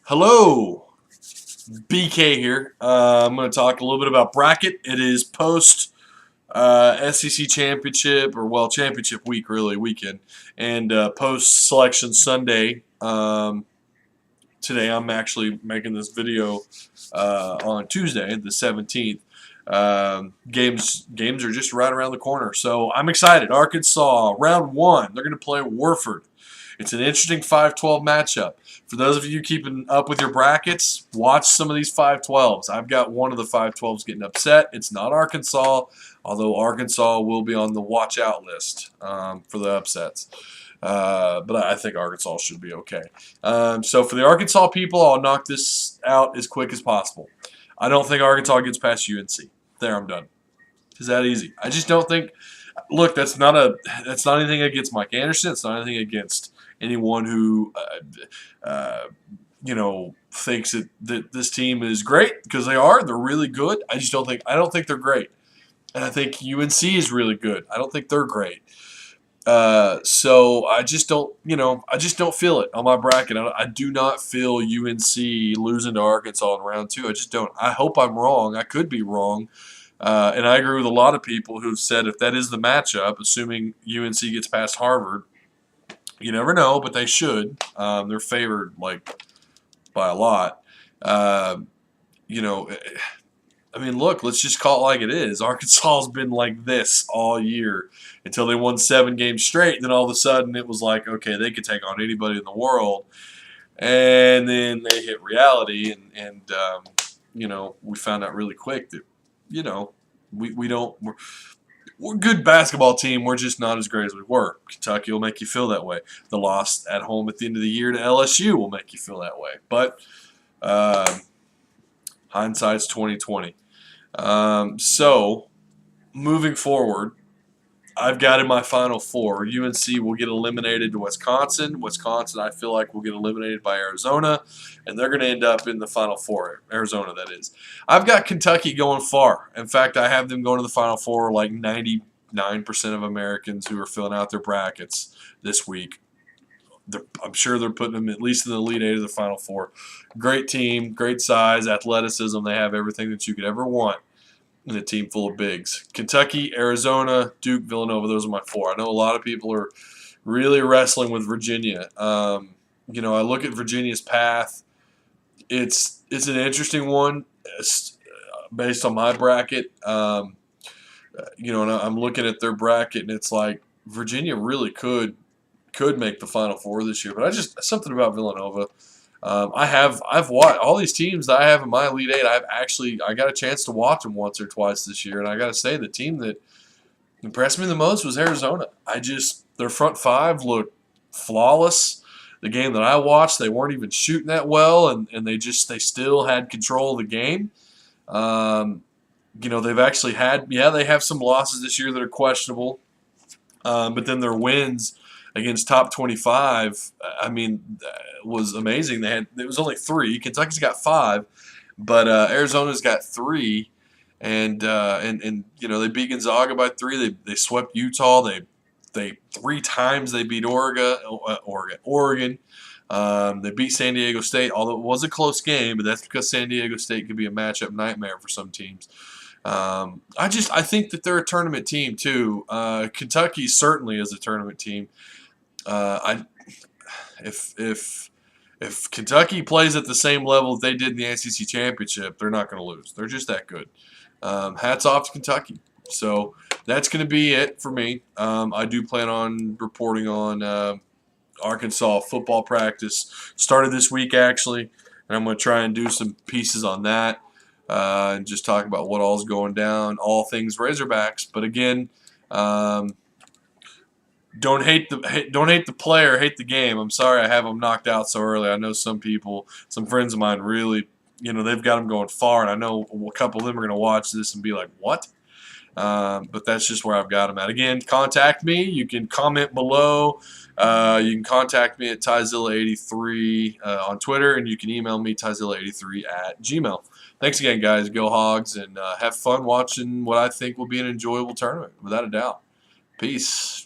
Hello, BK here. I'm going to talk a little bit about bracket. It is post SEC championship, or well, championship week, really weekend, and post selection Sunday. Today, I'm actually making this video on Tuesday, the 17th. Games are just right around the corner, so I'm excited. Arkansas, round one, they're going to play Warford. It's an interesting 5-12 matchup. For those of you keeping up with your brackets, watch some of these 5-12s. I've got one of the 5-12s getting upset. It's not Arkansas, although Arkansas will be on the watch out list for the upsets. But I think Arkansas should be okay. So for the Arkansas people, I'll knock this out as quick as possible. I don't think Arkansas gets past UNC. There, I'm done. It's that easy. I just don't think. Look, that's not anything against Mike Anderson. It's not anything against anyone who thinks that this team is great, because they are. They're really good. I don't think they're great. And I think UNC is really good. I don't think they're great. So I just don't feel it on my bracket. I do not feel UNC losing to Arkansas in round two. I just don't. I hope I'm wrong. I could be wrong. And I agree with a lot of people who've said if that is the matchup, assuming UNC gets past Harvard, you never know, but they should. They're favored by a lot. Look, let's just call it like it is. Arkansas has been like this all year until they won 7 games straight. Then all of a sudden it was like, okay, they could take on anybody in the world. And then they hit reality, and we found out really quick that, we're a good basketball team. We're just not as great as we were. Kentucky will make you feel that way. The loss at home at the end of the year to LSU will make you feel that way. But hindsight's 2020. So moving forward, I've got in my Final Four. UNC will get eliminated to Wisconsin. Wisconsin, I feel like, will get eliminated by Arizona, and they're going to end up in the Final Four. Arizona, that is. I've got Kentucky going far. In fact, I have them going to the Final Four like 99% of Americans who are filling out their brackets this week. I'm sure they're putting them at least in the Elite Eight of the Final Four. Great team, great size, athleticism. They have everything that you could ever want in a team full of bigs. Kentucky, Arizona, Duke, Villanova, those are my 4. I know a lot of people are really wrestling with Virginia. I look at Virginia's path. It's an interesting one based on my bracket. And I'm looking at their bracket, and it's like Virginia really could make the Final Four this year. But something about Villanova. I've watched all these teams that I have in my Elite Eight. I got a chance to watch them once or twice this year, and I got to say the team that impressed me the most was Arizona. Their front 5 looked flawless. The game that I watched, they weren't even shooting that well, and they still had control of the game. They've actually they have some losses this year that are questionable, but then their wins against top 25, was amazing. It was only 3. Kentucky's got 5, but Arizona's got 3, and they beat Gonzaga by 3. They swept Utah. They 3 times they beat Oregon. They beat San Diego State, although it was a close game, but that's because San Diego State could be a matchup nightmare for some teams. I think that they're a tournament team too. Kentucky certainly is a tournament team. If Kentucky plays at the same level they did in the ACC championship, they're not going to lose. They're just that good. Hats off to Kentucky. So that's going to be it for me. I do plan on reporting on Arkansas football practice. Started this week, actually, and I'm going to try and do some pieces on that and just talk about what all's going down, all things Razorbacks. But again, don't hate the player, hate the game. I'm sorry I have them knocked out so early. I know some friends of mine really, they've got them going far, and I know a couple of them are going to watch this and be like, what? But that's just where I've got them at. Again, contact me. You can comment below. You can contact me at TyZilla83 on Twitter, and you can email me TyZilla83@gmail. Thanks again, guys. Go Hogs, and have fun watching what I think will be an enjoyable tournament, without a doubt. Peace.